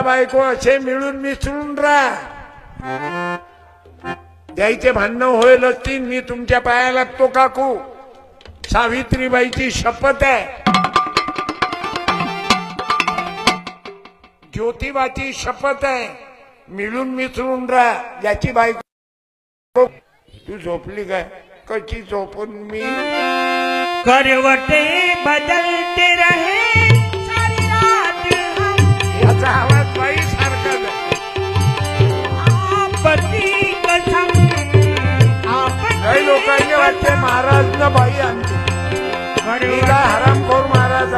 नवरा बायको असे मिळून मिसळून राहा. द्यायचे भांडणं होईल ती मी तुमच्या पाया लागतो काकू. सावित्रीबाईची शपथ आहे, ज्योतिबाची शपथ आहे, मिळून मिसळून राहा. याची बायको तू झोपली काय? कशी झोपून मी करवटे बदलते रहे सारी रात हम. याचा आवाज बाई सारखा पती कसम काही लोकांनी वाटते महाराज न बाई आणते. हरामखोर महाराज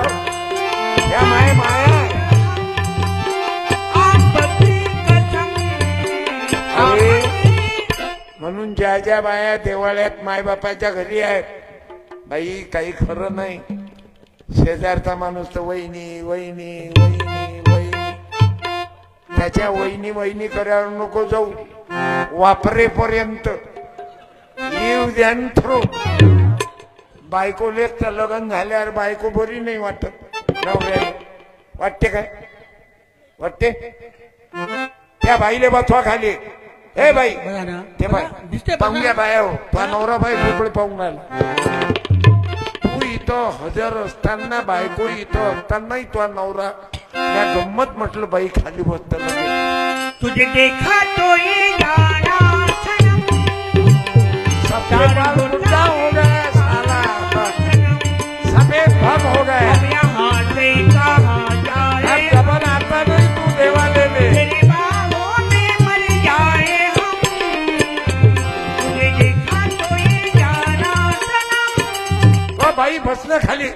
या माय माया म्हणून ज्या ज्या बाया देवाळ्यात मायबापाच्या घरी आहेत बाई काही खरं नाही. शेजारचा माणूस तर वहिनी वहिनी वहिनी वहिनी. त्याच्या वहिनी वहिनी करायला नको जाऊ. वापरेपर्यंत येऊ द्या थ्रो. बायको लेख लग्न झाल्यावर बायको बरी नाही वाटत नवऱ्याला. वाटते काय? वाटते? त्या बाईले बसवा खाली. हे बाई ते बाई पाहुण्या बाया हो. तो नवरा बाई भोपळे पाहून राहिला. तू इथं हजर असताना बायको इथं असतानाही तो नवरा या गंमत म्हटलं बाई खाली बसत लगे. तुझे देखा तो ये गाना सफेद बुड्ढा हो गया साला, सफेद भग हो गया. यहाँ से कहाँ जाए जबन आता नहीं तू देवाले में. तेरी बाहों में मर जाए हम. तुझे देखा तो ये गाना सनम. ओ बाई बसलं खाली.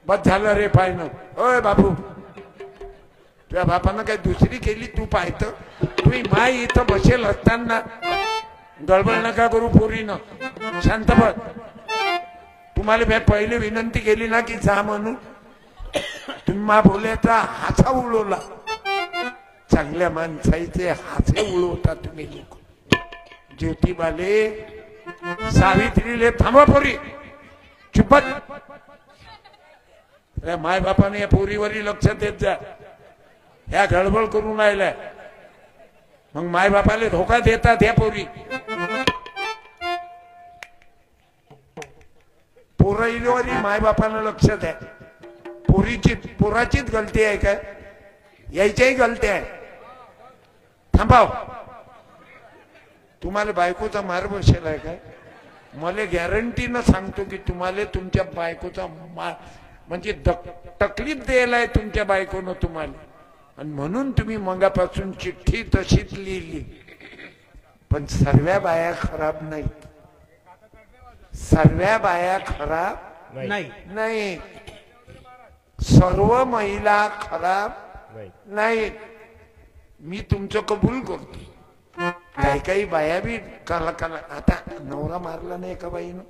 बस झालं रे पायनं. ओय बाबू तुझ्या बापानं काही दुसरी केली तू पाहतं. तुम्ही माय इथं बसेल असताना गडबड नका करू पोरीनं. शांत बस. तुम्हाला मी पहिले विनंती केली ना की जा म्हणून. तुम्ही मा बोलायचा हाचा उडवला. चांगल्या माणसाचे हाचे उडवता तुम्ही लोक. ज्योतिबाले सावित्रीले थांबा पोरी चुपत. माय बापाने या पोरीवरही लक्ष देत जा. ह्या गडबड करून राहिल्या मग माय बापाला धोका देतात ह्या पोरी. पोराईवरही माय बापानं लक्ष द्या. पोराचीच गलती आहे काय? यायच्याही गलती आहे. थांबाव. तुम्हाला बायकोचा मार बसेल आहे काय? मला गॅरंटीनं सांगतो की तुम्हाला तुमच्या बायकोचा मार म्हणजे तकलीफ द्यायला आहे तुमच्या बायकोनं तुम्हाला. आणि म्हणून तुम्ही मगापासून चिठ्ठी तशीच लिहिली. पण सर्व बाया खराब नाहीत. सर्व बाया खराब नाही. सर्व महिला खराब नाही. मी तुमचं कबूल करतो. काही काही बाया बी काला काला. आता नवरा मारला नाही का बाईनं.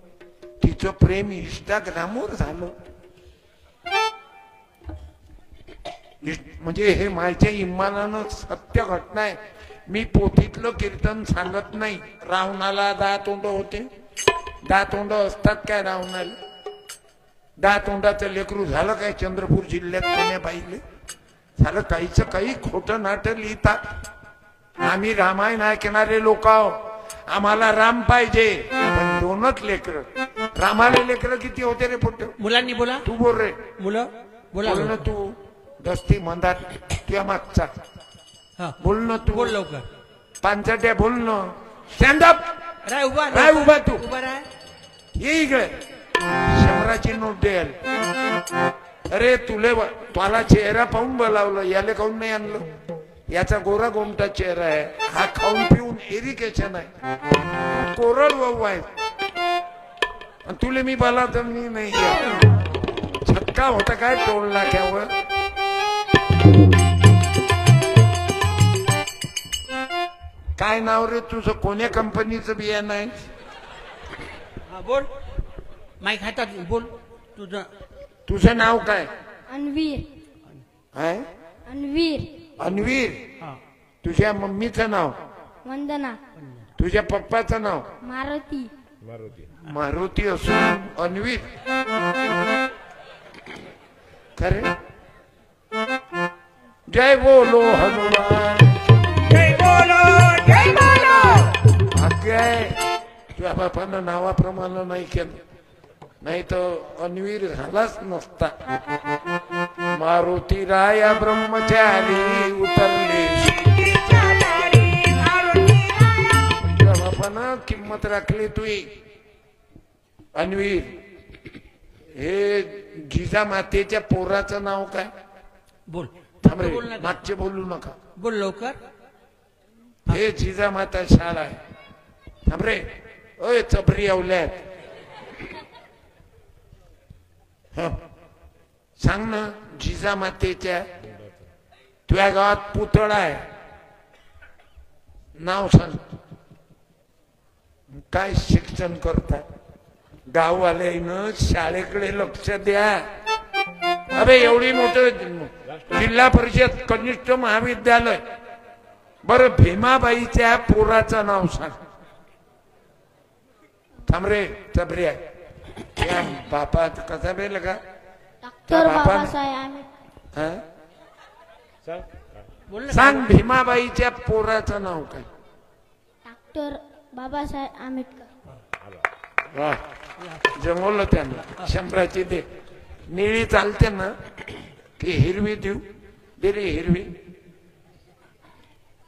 तिचं प्रेम इंस्टाग्रामवर झालं. म्हणजे हे माझ्या इमानानं सत्य घटना आहे. मी पोथीतलं कीर्तन सांगत नाही. रावणाला 10 तोंड होते. 10 तोंड असतात काय रावणाला? 10 तोंडाचं लेकरू झालं काय चंद्रपूर जिल्ह्यात कोण्या पाहिले? झालं काहीच काही खोटं नाटक लिहितात. आम्ही रामायण ऐकणारे लोक आहो. आम्हाला राम पाहिजे. पण 2च लेकर. रामाला लेकर किती होते रे पुट्ट? मुलांनी बोला. तू बोल रे. मुलं बोला ना तू. दस्ती मंदात तुझ्या मागचा बोल ना तू. बोल लवकर. पांचट्या बोल ना. स्टँडअप. राय उभा. राय उभा. तू उभा राय. ये इकडे. 100ची नोट द्याल. अरे तुला चेहरा पाहून बोलावलं. याले काहून नाही आणलं? याचा गोरा गोमटा चेहरा आहे. हा खाऊन पिऊन इरिकेशन आहे. कोरड वाहू आहे. तुले मी बोला तर मी नाही. छक्का होता काय टोल नाक्यावर. काय नाव रे तुझं? कोण्या कंपनीचं बियाणं आहे? बोल. माईक हातात बोल. तुझं नाव काय? अन्वीर. आहे अन्वीर. अन्वीर. तुझ्या मम्मीचं नाव? वंदना. तुझ्या पप्पाचं नाव? मारुती. मारुती असून अन्वीर? खरे जय बोलो हनुमान. जय बोलो जय बोलो. भाग्य आहे तुझ्या बापानं नावाप्रमाणे नाही केलं, नाही तर अन्वीर झालाच नसता. मारुती राया ब्रह्मचारी उतरले तुझ्या बापानं किंमत राखली तुई. अन्वीर हे जिजामातेच्या पोराचं नाव काय? बोल थांब रे, बोल ना. मागचे बोलू नका. बोल लवकर. हे जिजामाता शाळा आहे. थांब रे, ओय चपरी आवल्यात. सांग ना, जिजामातेच्या तुझ्या गावात पुतळा आहे, नाव सांग. काय शिक्षण करताय? गाववाल्यानं शाळेकडे लक्ष द्या. अबे एवढी मोठं जिल्हा परिषद कनिष्ठ महाविद्यालय. बरं भीमाबाईच्या पोराचं नाव सांग. थांब रे चबरी आहे. या बापा कसा बेल का डॉक्टर बाबासाहेब आंबेडकर. हा? बोल ना. सांग भीमाबाईच्या पोराचं नाव काय? डॉक्टर बाबासाहेब आंबेडकर. वा, जमवलं त्यांना. शंभराची दे. निळी चालते ना की हिरवी देऊ? दे रे हिरवी.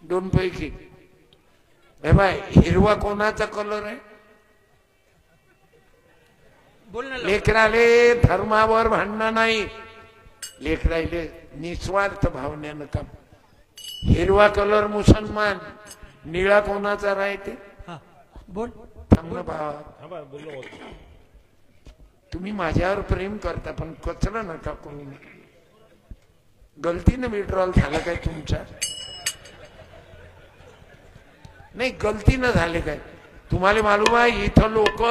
दोन पैकी हे बाय, हिरवा कोणाचा कलर आहे? बोल ना लवकर. लेकराले धर्मावर भांडणं नाही, लेकराले निस्वार्थ भावनेनं काम. हिरवा कलर मुसलमान, निळा कोणाचा राहते? हा बोल. थांब ना भावा, तुम्ही माझ्यावर प्रेम करता पण कचरा नका करू. गलतीनं विड्रॉल झालं काय तुमच्या? नाही, गलतीनं झाले काय? तुम्हाला मालूम आहे इथं लोक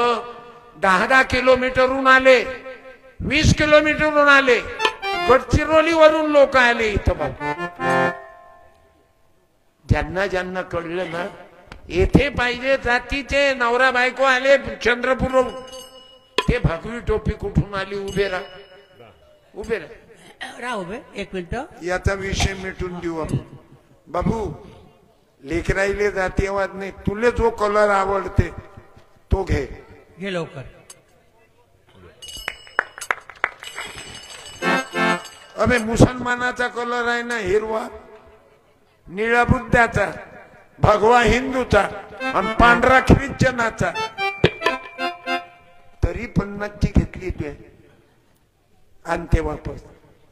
10-10 किलोमीटरहून आले, 20 किलोमीटरहून आले, गडचिरोलीवरून लोक आले इथं. बघ, ज्यांना ज्यांना कळलं ना येथे पाहिजे जातीचे नवरा बायको आले चंद्रपूर, ते भगवी टोपी कुठून आली? उभे राहा, उभे राहा. राह उभे एक मिनिट. याचा विषय मिटून देऊ आपण. बाबू, लेकराईले जातीयवाद नाही, तुले जो कलर आवडते तो घे. घे लवकर. अबे मुसलमानाचा कलर आहे ना हिरवा, निळा बुद्धाचा, भगवा हिंदूचा आणि पांढरा ख्रिश्चनाचा. तरी 50ची घेतली तू, आणते वापस.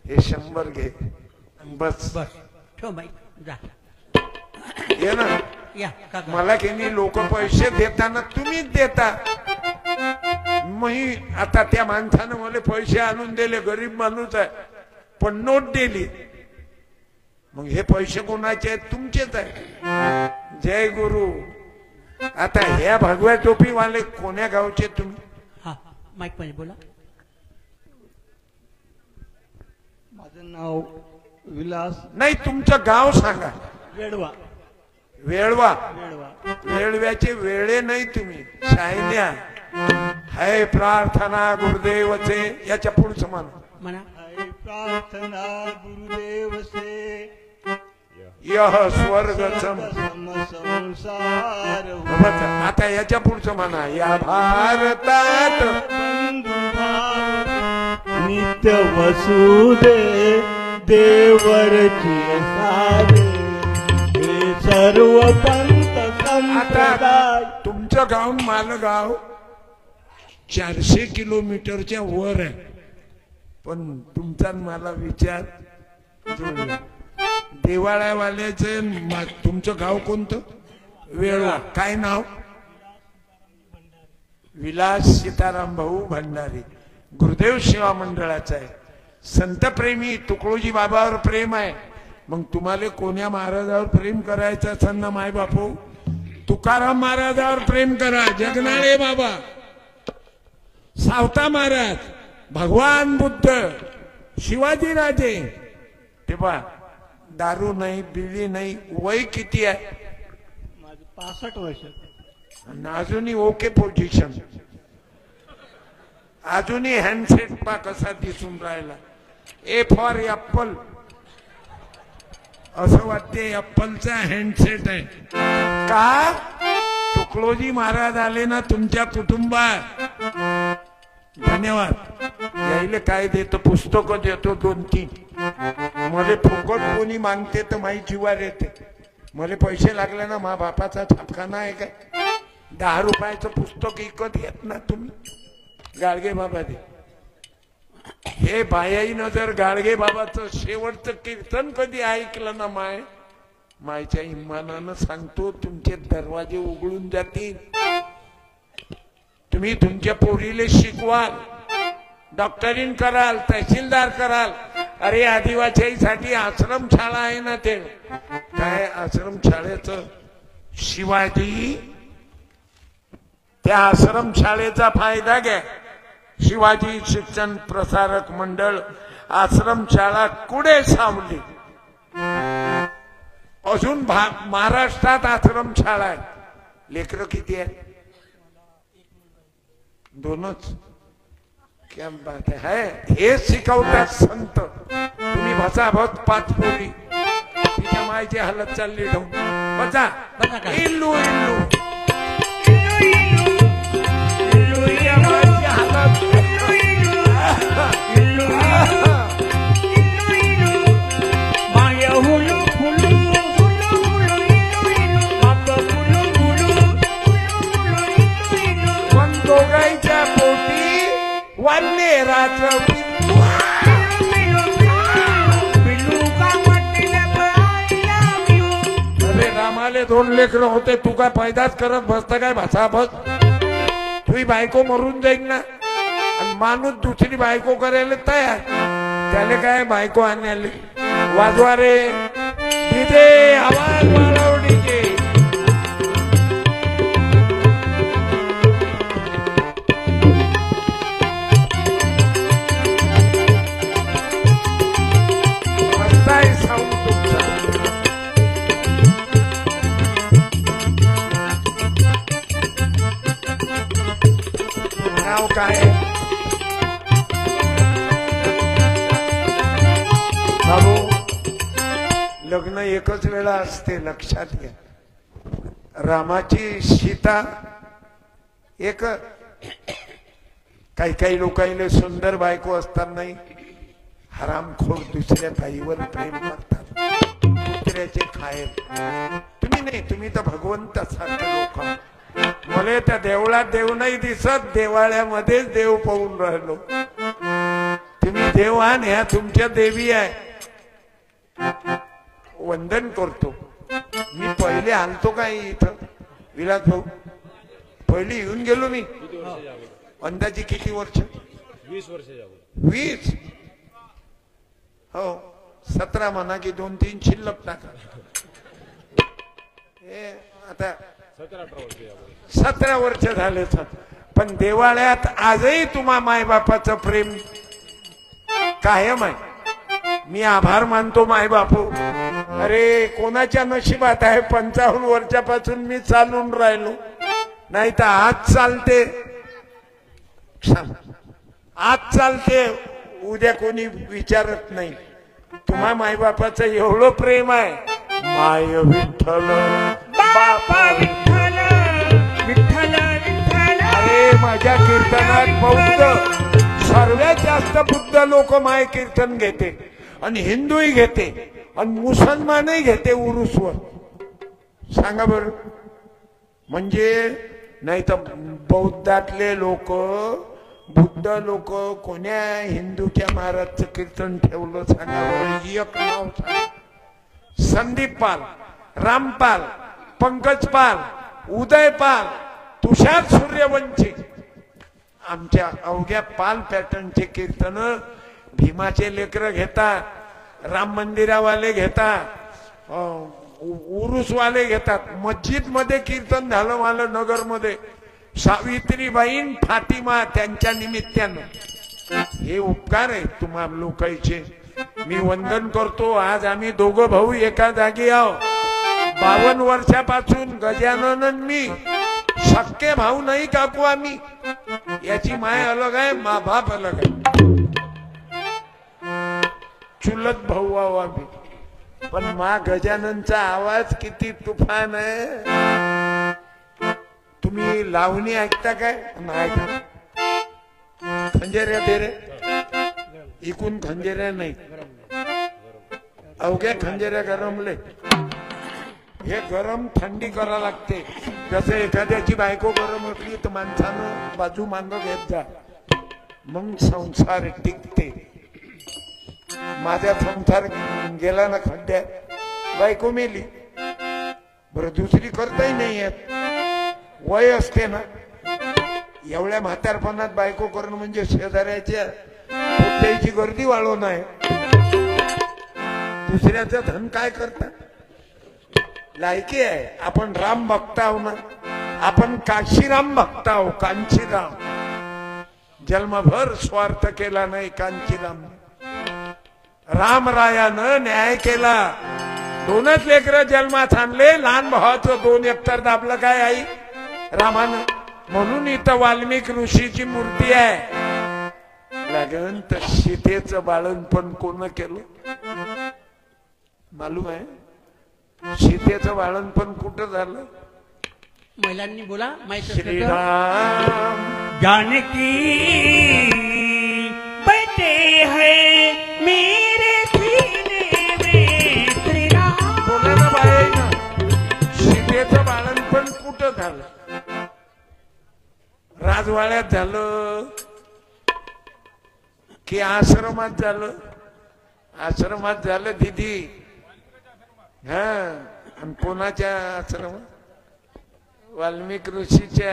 हे 100 घे बस. बस ठेव बाई. जा ये ना. या काका. मला की नाही लोक पैसे देताना तुम्हीच देता. मी आता त्या माणसानं मला पैसे आणून दिले, गरीब माणूस आहे, पण नोट दिली. मग हे पैसे कोणाचे आहेत? तुमचेच आहे. जय गुरु. आता ह्या भगव्या टोपीवाले कोण्या गावचे तुम्ही? हा माईक मध्ये बोला. माझं नाव विलास नाही, तुमचं गाव सांगा. वेडवा. वेळवा. वेडवा. वेळव्याचे वेळे नाही तुम्ही, शायन्या. हाय प्रार्थना गुरुदेवचे, याच्या पुढचं मान म्हणा. हाय प्रार्थना गुरुदेव से यह स्वर्गचम. संसार आता याच्या पुढचं म्हणा. या भारतात बंधुभाव नित्य वसुदे देवरची सारे हे सर्व पंत आता संप्रदाय. तुमचं गाव मालगाव 400 किलोमीटरच्या वर आहे, पण तुमचा मला विचार जुळला. देवाळ्यावाल्याचं तुमचं गाव कोणतं? वेळवा. काय नाव? विलास सीताराम भाऊ भंडारी. गुरुदेव सेवा मंडळाचा आहे. संतप्रेमी तुकडोजी बाबावर प्रेम आहे. मग तुम्हाला कोण्या महाराजावर प्रेम करायचं असेल ना माय बापू, तुकाराम महाराजावर प्रेम करा. जगनाळे बाबा, सावता महाराज, भगवान बुद्ध, शिवाजी राजे. तेव्हा दारू नाही, बिडी नाही. वय किती आहे? माझं 65 वर्ष. आणि अजूनही ओके पोझिशन. अजूनही हँडसेट पा कसा दिसून राहिला. A for apple. असं वाटते ऍपलचा हँडसेट आहे का? तुकडोजी महाराज आले ना तुमच्या कुटुंबात, धन्यवाद. यायले काय देतो? पुस्तकं देतो 2-3. मला फुकट कोणी मागते तर माझी जीवार येते. मला पैसे लागले ना, मा बापाचा छापखाना आहे काय? 10 रुपयाचं पुस्तक विकत घेत ना तुम्ही. गाडगे बाबा दे. हे बायाईनं जर गाडगे बाबाचं शेवटचं कीर्तन कधी ऐकलं ना, मायच्या इमानानं सांगतो तुमचे दरवाजे उघडून जातील. तुम्ही तुमच्या पोरीले शिकवाल, डॉक्टरीन कराल, तहसीलदार कराल. अरे आदिवासीसाठी आश्रमशाळा आहे ना, ते काय आश्रमशाळेचं शिवाजी, त्या आश्रमशाळेचा फायदा घ्या. शिवाजी शिक्षण प्रसारक मंडळ आश्रमशाळा कुडे सावली. अजून महाराष्ट्रात आश्रमशाळा आहे. लेकरं किती आहेत? 2च. क्या बात है. हे शिकवतात संत. तुम्ही भसाभस 5 पोरी, तिच्या मायची हालत चालली ढोंग. बसा इल्लू इल्लू दोघांच्या पोटी वानराचं अरे रामाले 2 लेकरं होते, तू काय पैदाच करत बसता काय भासाभस? तुझी बायको मरून जाईल ना, आणि माणूस दुसरी बायको करायला तयार. त्याला काय बायको आणले? वाजवा रे तिथे आवाज वाढवणीचे. नाव काय? बाबू, लग्न एकच वेळा असते, लक्षात घ्या. रामाची सीता एक, काही लोकांना सुंदर बायको असतानाही हरामखोर दुसऱ्या बाईवर प्रेम करतात, दुसऱ्याचे खायर. तुम्ही नाही, तुम्ही तर भगवंतासारखे लोक. मला त्या देवळात देव नाही दिसत, देवाळ्यामध्येच देव पाहून राहिलो. तुम्ही देव आण, ह्या तुमच्या देवी आहे. वंदन करतो. मी पहिले आलतो काय इथं विलास भाऊ? पहिले येऊन गेलो मी. अंदाजी किती वर्ष? 20 वर्ष. 20? हो, 17 म्हणा की 2-3 शिल्लक टाका. हे आता 17 वर्ष झाले. पण देवाळ्यात आजही तुम्हा मायबापाचं प्रेम कायम आहे. मी आभार मानतो मायबापू. अरे कोणाच्या नशिबात आहे 55 वर्षापासून मी चालून राहिलो, नाही तर आज चालते, आज चालते, उद्या कोणी विचारत नाही. तुम्हा मायबापाचं एवढं प्रेम आहे. माय विठ्ठल बापा विठ्ठल विठ्ठल विठ्ठल. अरे माझ्या कीर्तनात बौद्ध सर्वात जास्त बुद्ध लोक माय कीर्तन घेते, आणि हिंदूही घेते, आणि मुसलमानही घेते उरुसवर. सांगा बर. म्हणजे नाही तर बौद्धातले लोक, बुद्ध लोक कोण्या हिंदूच्या महाराजचं कीर्तन ठेवलं? सांगा बरं. एक नाव सांगा. संदीप पाल, रामपाल, पंकजपाल, उदयपाल, तुषार सूर्यवंशी. आमच्या अवघ्या पाल पॅटर्नचे कीर्तन भीमाचे लेकर घेतात, राम मंदिरावाले घेतात, उरुसवाले घेतात. मस्जिद मध्ये कीर्तन झालं मला नगर मध्ये. सावित्रीबाईन फातिमा त्यांच्या निमित्तानं. हे उपकार आहे तुम्हा लोकांचे. मी वंदन करतो. आज आम्ही दोघं भाऊ एका जागी आहोत. 52 वर्षापासून गजानन मी सक्के भाऊ नाही काकू आम्ही. याची माय अलग आहे, मा बाप अलग आहे. चुलत भाऊ आहो आम्ही. पण मा गजाननचा आवाज किती तुफान आहे. तुम्ही लावणी ऐकता काय? नाही का? खंजेऱ्या दे रे, इकून खंजेऱ्या नाही, अवघ्या खंजेऱ्या गरमले. हे गरम थंडी करा लागते. जसं एखाद्याची बायको गरम असली तर माणसानं बाजू मांग घेत जा, मग संसार टिकते. माझा संसार गेला ना खड्ड्यात, बायको मेली, बरं दुसरी करताही नाही येत. वय असते ना, एवढ्या म्हातारपणात बायको करणं म्हणजे शेजाऱ्याच्या पोट्याची गर्दी वाढवणं आहे. दुसऱ्याचं धन काय करता? लायकी आहे. आपण राम भक्त आहो ना, आपण काशीराम भक्त आहो. कांचीराम जन्मभर स्वार्थ केला नाही. कांचीराम रामरायानं न्याय केला. दोनच लेकरं जन्मात आणले, लहान भावाचं 2 एकतर दाबलं काय आई रामानं. म्हणून इथं वाल्मिक ऋषीची मूर्ती आहे. लागन तर सीतेचं बाळणपण कोण केलं मालूम आहे? सीतेचं बाळणपण कुठं झालं? महिलांनी बोला माहिती असलं तर. श्रीराम जानकी बैठे हैं मेरे सीने में श्री राम. बोला ना बाई ना, सीतेचं बाळणपण कुठं झालं? राजवाड्यात झालं की आश्रमात झालं? आश्रमात झालं दिदी. हा, आणि कोणाच्या आश्रमात? वाल्मिक ऋषीच्या.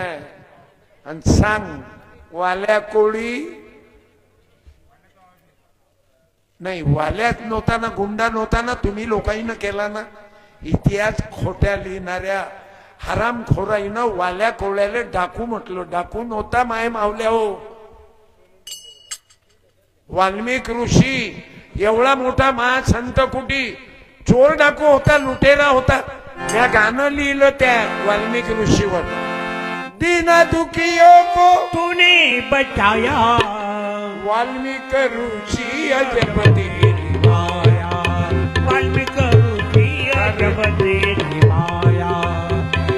आणि सांग, वाल्या कोळी नाही, वाल्यात नव्हता ना, गुंडा नव्हता ना, तुम्ही लोकांनी केला ना. इतिहास खोट्या लिहिणाऱ्या हरामखोराईनं वाल्या कोळ्याला डाकू म्हटलं. डाकू नव्हता माय मावल्या हो. वाल्मिक ऋषी एवढा मोठा महासंत कुटी चोर डाकू होता, लुटेरा होता. त्या गाणं लिहिलं त्या वाल्मिक ऋषीवर. दीना दुखियों को तूने बचाया वाल्मिक ऋषी अजब तेरी माया. वाल्मिक ऋषी अजब तेरी माया.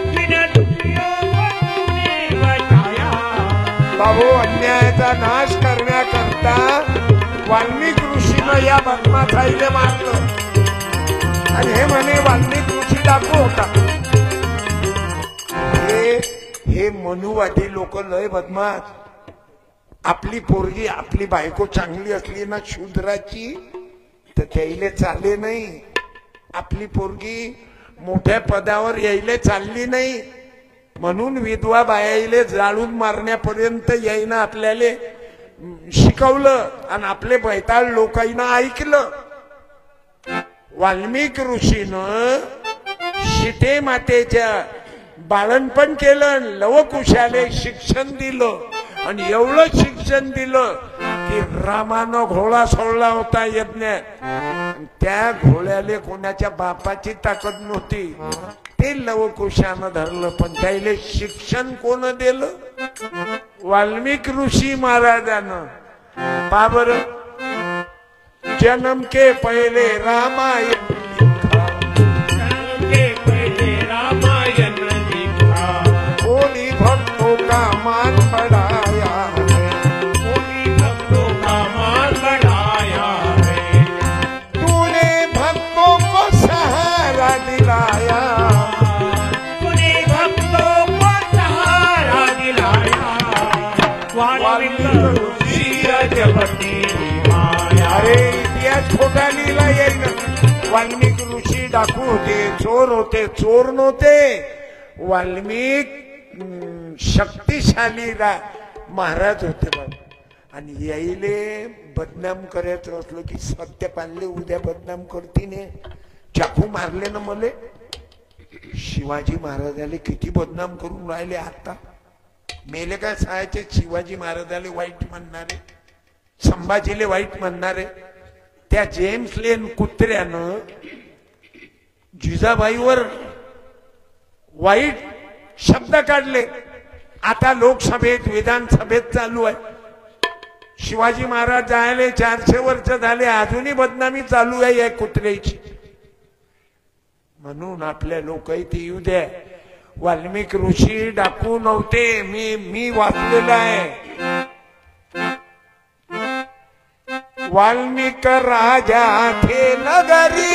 बिना दुखियों को तूने बचाया. बाबू, अन्यायाचा नाश करण्याकरता वाल्मिक ऋषीनं या बदमाशाईले मारलं. आणि हे म्हणे वाल्मिक ऋषी डाकू होता. हे मनुवादी लोक लय बदमाश. आपली पोरगी, आपली बायको चांगली असली ना शूद्राची, तर त्याईले चाले नाही. आपली पोरगी मोठ्या पदावर यायले चालली नाही, म्हणून विधवा बायाईले जाळून मारण्यापर्यंत यायनं आपल्याला शिकवलं. आणि आपले बैताळ लोकांना ऐकलं. वाल्मिक ऋषीनं सीते मातेच्या बाळणपण केलं, लवकुशाले शिक्षण दिलं. आणि एवढं शिक्षण दिलं की रामानं घोडा सोडला होता यज्ञात. त्या घोड्याले कोणाच्या बापाची ताकद नव्हती, ते लवकुशानं धरलं. पण त्याला शिक्षण कोण दिलं? वाल्मिक ऋषी महाराजानं. पहा बरं, जन्म के पहले रामायण लिखा, जन्म के पहले रामायण लिखा. कोई भक्तों का मान बढ़ाया है, कोई भक्तों का मान बढ़ाया है. तूने भक्तों को सहारा दिलाया. तूने भक्तों को सहारा दिलाया. वाल्मिक ऋषी अजब तेरी माया. अरे इतिहास खोटा लिहिला येईल. वाल्मिक ऋषी डाकू होते, चोर होते, चोर नव्हते. वाल्मिक शक्तिशाली महाराज होते बघ. आणि याईले बदनाम करायचं असलं की सत्य पाळले, उद्या बदनाम करतीने. चाकू मारले ना मले. शिवाजी महाराजाले किती बदनाम करून राहिले. आता मेले काय सांगायचे? शिवाजी महाराजाले वाईट म्हणणारे, संभाजीले वाईट म्हणणारे. त्या जेम्स लेन कुत्र्यानं जिजाबाईवर वाईट शब्द काढले. आता लोकसभेत, विधानसभेत चालू आहे. शिवाजी महाराज जायले 400 वर्ष झाले, अजूनही बदनामी चालू आहे या कुत्र्याची. म्हणून आपल्या लोक इथे येऊ द्या. वाल्मिक ऋषी डाकू नव्हते. मी वाचलेलं आहे. वाल्मिक राजा थे नगरी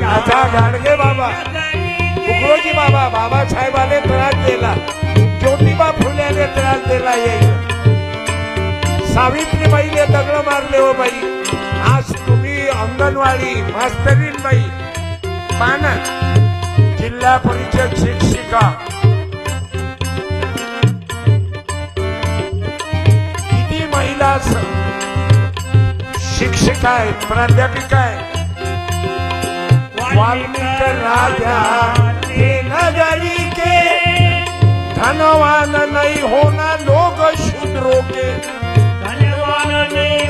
आता गाडगे बाबा उग्रोजी बाबासाहेबाने त्रास दिला. ज्योतिबा फुल्याने त्रास दिला. सावित्रीबाईने दगड मारले हो बाई. आज तुम्ही अंगणवाडी मास्तरीन बाई पाना जिल्हा परिषद शिक्षिका किती महिला शिक्षिका आहेत प्राध्यापिका आहेत. वाल्मीक राजा हे नगरी के धनवान नहीं होना लोग शूद्रों के.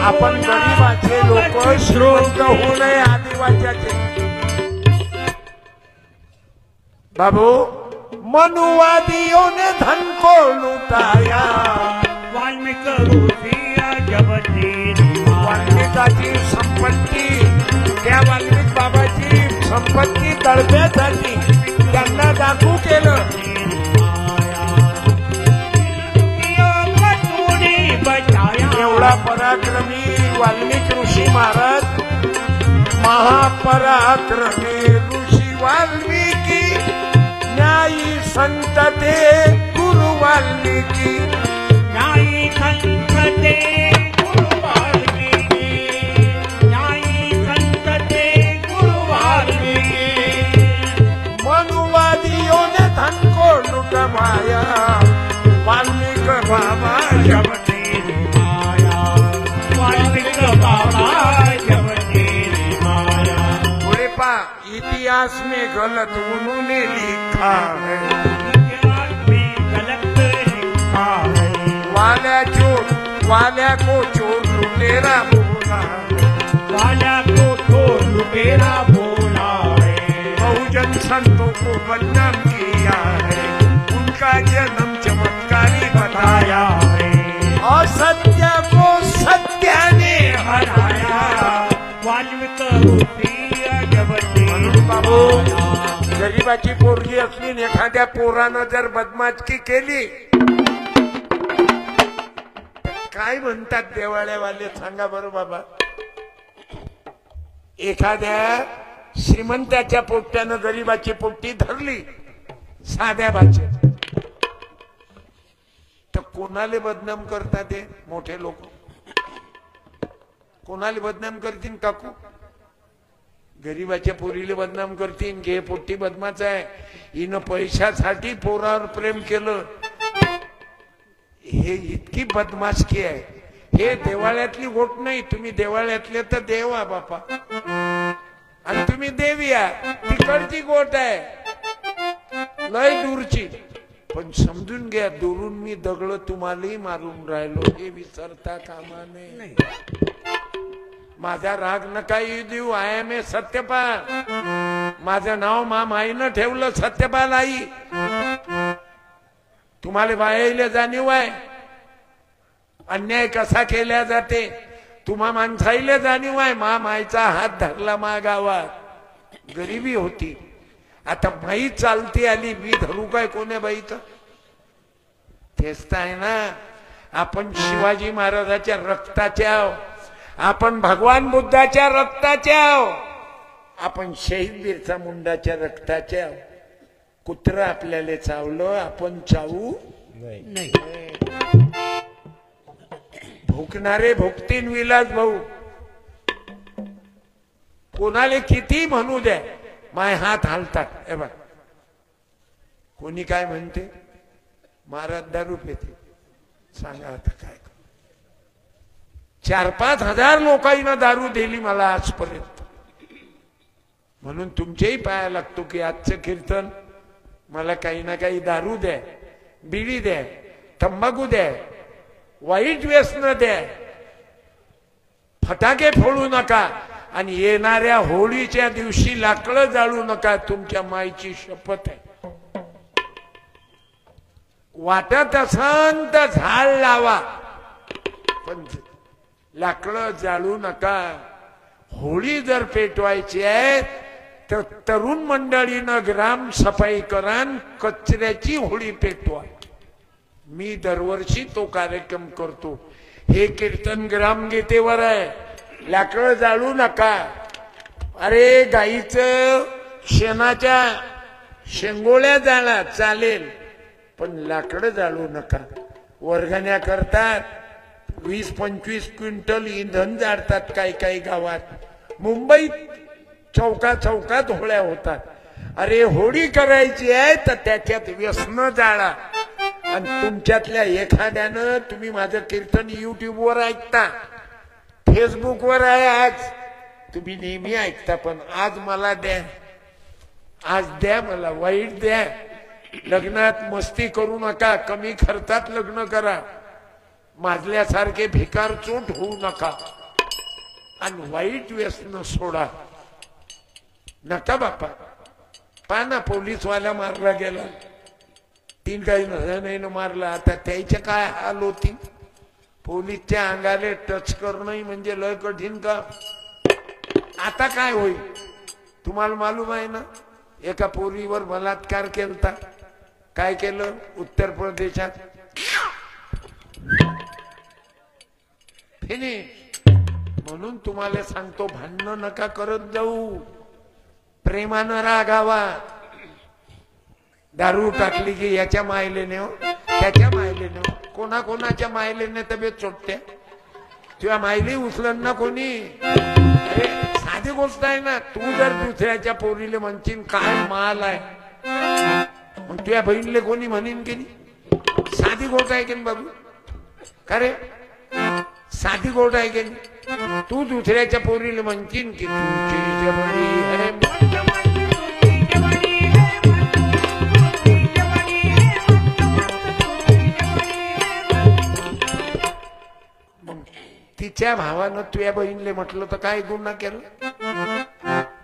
आपण गरीबाचे लोक श्रीमंत होऊ नये आदिवासीचे. बाबू मनुवादियों ने धन को लुटाया. वाल्मिक वाल्मिकाची संपत्ती त्या वाल्मिक बाबाची संपत्ती तळप्यासाठी त्यांना दाखवू केलं. एवढा पराक्रमी वाल्मिक ऋषी महाराज महापराक्रमी ऋषी वाल्मिकी न्यायी संत ते गुरु वाल्मिकी. न्यायी संत ते गुरु वाल्मिकी. न्यायी संत ते गुरु वाल्मिकी. मनुवादियों ने धन को लुटवाया. वाल्मिक बाबा जब तेरी माया. वाल्मिक बाबा जब तेरी माया. बोले पा इतिहास में गलत उन्होंने लिखा है. इतिहास में गलत लिखा है. वाल्या को चोर लुटेरा बोला. वाल्या को चोर लुटेरा बोला है. बहुजन संतों को बदनाम किया है. उनका जन्म चमत्कारी बताया है. असत्य को सत्य ने हराया. वाल्मिक जब तेरी बाबू गरीबाची पोरगी असली आणि एखाद्या पोरानं जर बदमाशकी केली काय म्हणतात देवाळ्यावाले सांगा बरं बाबा. एखाद्या श्रीमंताच्या पोट्यानं गरीबाची पोट्टी धरली साध्या भाषेत तर कोणाला बदनाम करतात ते मोठे लोक. कोणाला बदनाम करतील काकू. गरीबाच्या पोरीला बदनाम करतील की हे पोट्टी बदमाच आहे. हिनं पैशासाठी पोरावर प्रेम केलं. हे इतकी बदमाशकी आहे. हे देवाळ्यातली गोट नाही. तुम्ही देवाळ्यातले तर देवा बापा आणि तुम्ही देविया तिकडची गोट आहे लय दूरची. पण समजून घ्या दुरून मी दगड तुम्हालाही मारून राहिलो हे विसरता कामा नये. माझा राग नका येऊ देऊ. I am a Satyapal. माझं नाव माईनं ठेवलं सत्यपाल आई. तुम्हाला बायाला जाणीव आहे अन्याय कसा केला जाते. तुम्हा माणसाईला जाणीव आहे. माईचा हात धरला गावात गरिबी होती. आता माई चालती आली मी धरू काय कोण्या बाईचं. तेच तर आहे ना. आपण शिवाजी महाराजाच्या रक्ताच्या आपण भगवान बुद्धाच्या रक्ताच्या आपण शहीद बिरसा मुंडाच्या रक्ताच्या. कुत्र आपल्याला चावलं आपण चावू नाही. भुकणारे भुकतीन विलास भाऊ. कोणाला किती म्हणू द्या माय हात हालतात. हे बघ कोणी काय म्हणते महाराज दारू पिते. सांगा आता काय. 4-5 हजार लोकांना दारू दिली मला आजपर्यंत. म्हणून तुमच्याही पाया लागतो की आजचं कीर्तन मला काही ना काही दारू द्या बिडी द्या तंबाखू द्या वाईट व्यसन द्या फटाके फोडू नका आणि येणाऱ्या होळीच्या दिवशी लाकडं जाळू नका. तुमच्या माईची शपथ आहे. वाटत असन तर झाड लावा पण लाकडं जाळू नका. होळी जर पेटवायची आहे तर तरुण मंडळीनं ग्राम सफाई करान कचऱ्याची होळी पेटवा. मी दरवर्षी तो कार्यक्रम करतो. हे कीर्तन ग्रामगीतेवर आहे. लाकडं जाळू नका. अरे गाईचं शेणाच्या शेंगोळ्या जाळा चालेल, पण लाकडं जाळू नका. वर्गण्या करतात, 20-25 क्विंटल इंधन जाळतात काही काही गावात. मुंबईत चौकात होळ्या होतात. अरे होळी करायची आहे तर त्याच्यात व्यसन जाळा. आणि तुमच्यातल्या एखाद्यानं, तुम्ही माझं कीर्तन युट्यूबवर ऐकता, फेसबुकवर आहे, आज तुम्ही नेहमी ऐकता, पण आज मला द्या, आज द्या मला, वाईट द्या. लग्नात मस्ती करू नका, कमी खर्चात लग्न करा, माजल्यासारखे भिकार चोट होऊ नका, आणि वाईट व्यसन सोडा. नका बापा. पाना पोलीसवाला मारला गेला, 3 काही नाही मारला. आता त्याच्या काय हाल होती. पोलीसच्या अंगाले टच करणं म्हणजे लय कठीण का. आता काय होईल तुम्हाला मालूम आहे ना. एका पोरीवर बलात्कार केलता. काय केलं उत्तर प्रदेशात. फिनिश. म्हणून तुम्हाला सांगतो, भांडण नका करत जाऊ, प्रेमानं रागावा. दारू टाकली की याच्या मायलेने हो, त्याच्या मायलेने हो, कोणाच्या मायलेने तब्येत चोटते. तुझ्या मायली उचलन ना कोणी. अरे साधी गोष्ट आहे ना. तू जर दुसऱ्याच्या पोरीले म्हणशील काय माल आहे, मग तुझ्या बहिणीले कोणी म्हणेन की नाही. साधी गोष्ट आहे की नाही बाबू. का रे साधी गोष्ट आहे की नाही. तू दुसऱ्याच्या पोरीले म्हणशील की तुझी जबरी आहे. तिच्या भावानं तुझ्या बहिणीले म्हटलं तर काय गुन्हा केलं.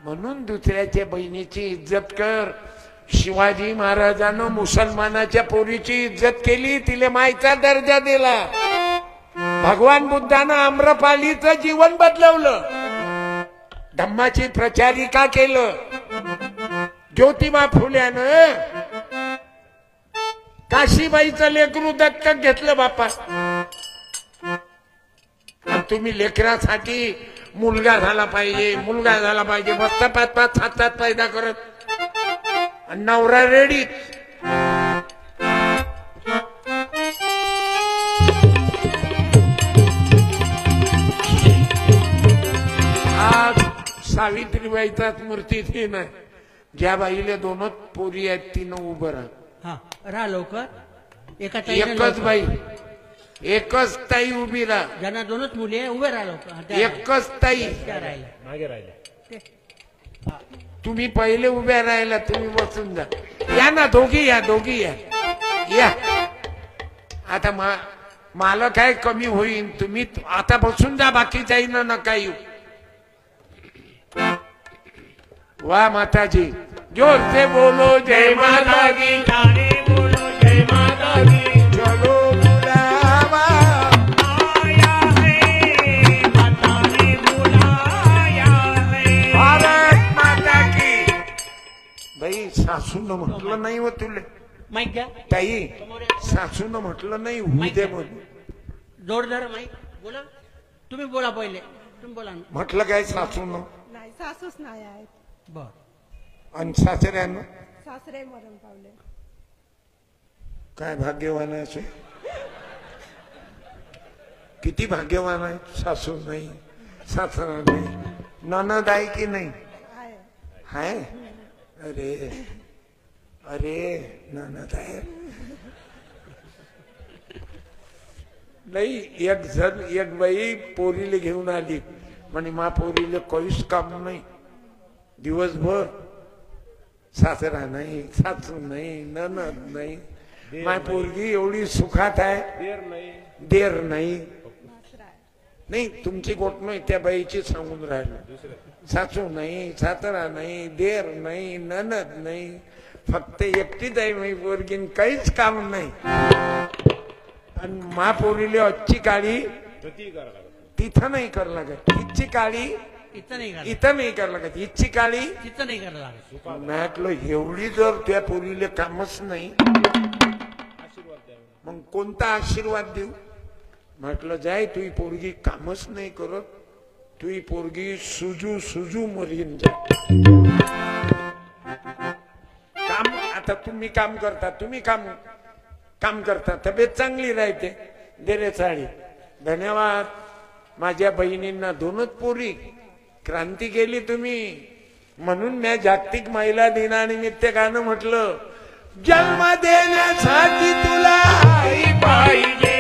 म्हणून दुसऱ्याच्या बहिणीची इज्जत कर. शिवाजी महाराजानं मुसलमानाच्या पोरीची इज्जत केली, तिले मायचा दर्जा दिला. भगवान बुद्धानं आम्रपालीचं जीवन बदलवलं, धम्माची प्रचारिका केलं. ज्योतिबा फुल्यानं काशीबाईचं लेकरू दत्तक घेतलं बापा. तुम्ही लेकरासाठी मुलगा झाला पाहिजे मस्त 5-5, 7-7 पैदा करत, नवरा रेडी. आज सावित्रीबाईचा स्मृती दिन आहे. ज्या बाईले 2 पोरी आहेत तिनं उभं राहा. राहा लवकर. एकच बाई, एकच ताई उभी राहा. ज्यांना 2च मुली आहे उभे राहा लवकर. एकच ताई मागे राहिले. तुम्ही पहिले उभ्या राहिला, तुम्ही बसून जा. या ना दोघी या. आता मला काय कमी होईल. तुम्ही आता बसून जा, बाकीच्याही ना नका येऊ. वाह माताजी, जोर से बोलो जय माता दी. बोलो जय माता दी. चलो बुलावा आया है, माता ने बुलाया है. भारत माता की. बाई सासून म्हटलं नाही हो तुले. माईक द्या. ताई सासून म्हटलं नाही होऊ दे म्हणून. जोरदार माईक बोला. तुम्ही बोला पहिले. तुम्ही बोला ना. म्हटलं काय सासून. नाही सासूच नाही आहेत. बर. आणि सासऱ्यानं सासरे मरण पावले. काय भाग्यवान आहे असे. किती भाग्यवान आहे. सासू नाही, सासरा नाही, ननद आहे की नाही. आहे. हाय. अरे ननद आहे. नाही एक बाई पोरीले घेऊन आली म्हणे मा पोरीले काहीच काम नाही. दिवसभर सासरा नाही, सासू नाही, ननद नाही. माय पोरगी एवढी सुखात आहे. देर नाही. नाही तुमची गोट नाही, त्या बाईची सांगून राहिलो. सासू नाही, सासरा नाही, देर नाही, ननद नाही, फक्त एकटीच आहे मी पोरगी. काहीच काम नाही. आणि महापोरीले आजची काळी तिथं नाही कर लागत. तिची काळी इथं नाही करणार, इथं नाही करायला लागत. इच्छी काळी तिथं नाही करायला लागत. म्हटलं एवढी जर त्या पोरीले कामच नाही मग कोणता आशीर्वाद देऊ. म्हटलं जाय तुही पोरगी कामच नाही करत, तुही पोरगी सुजू सुजू मरीन जा. काम आता तुम्ही काम करता, तुम्ही काम करता, तब्येत चांगली राहते. दे रे साडी. धन्यवाद. माझ्या बहिणींना दोनच पोरी. क्रांती केली तुम्ही. म्हणून मी जागतिक महिला दिनानिमित्त गाणं म्हटलं, जन्म देण्यासाठी तुला आई पाहिजे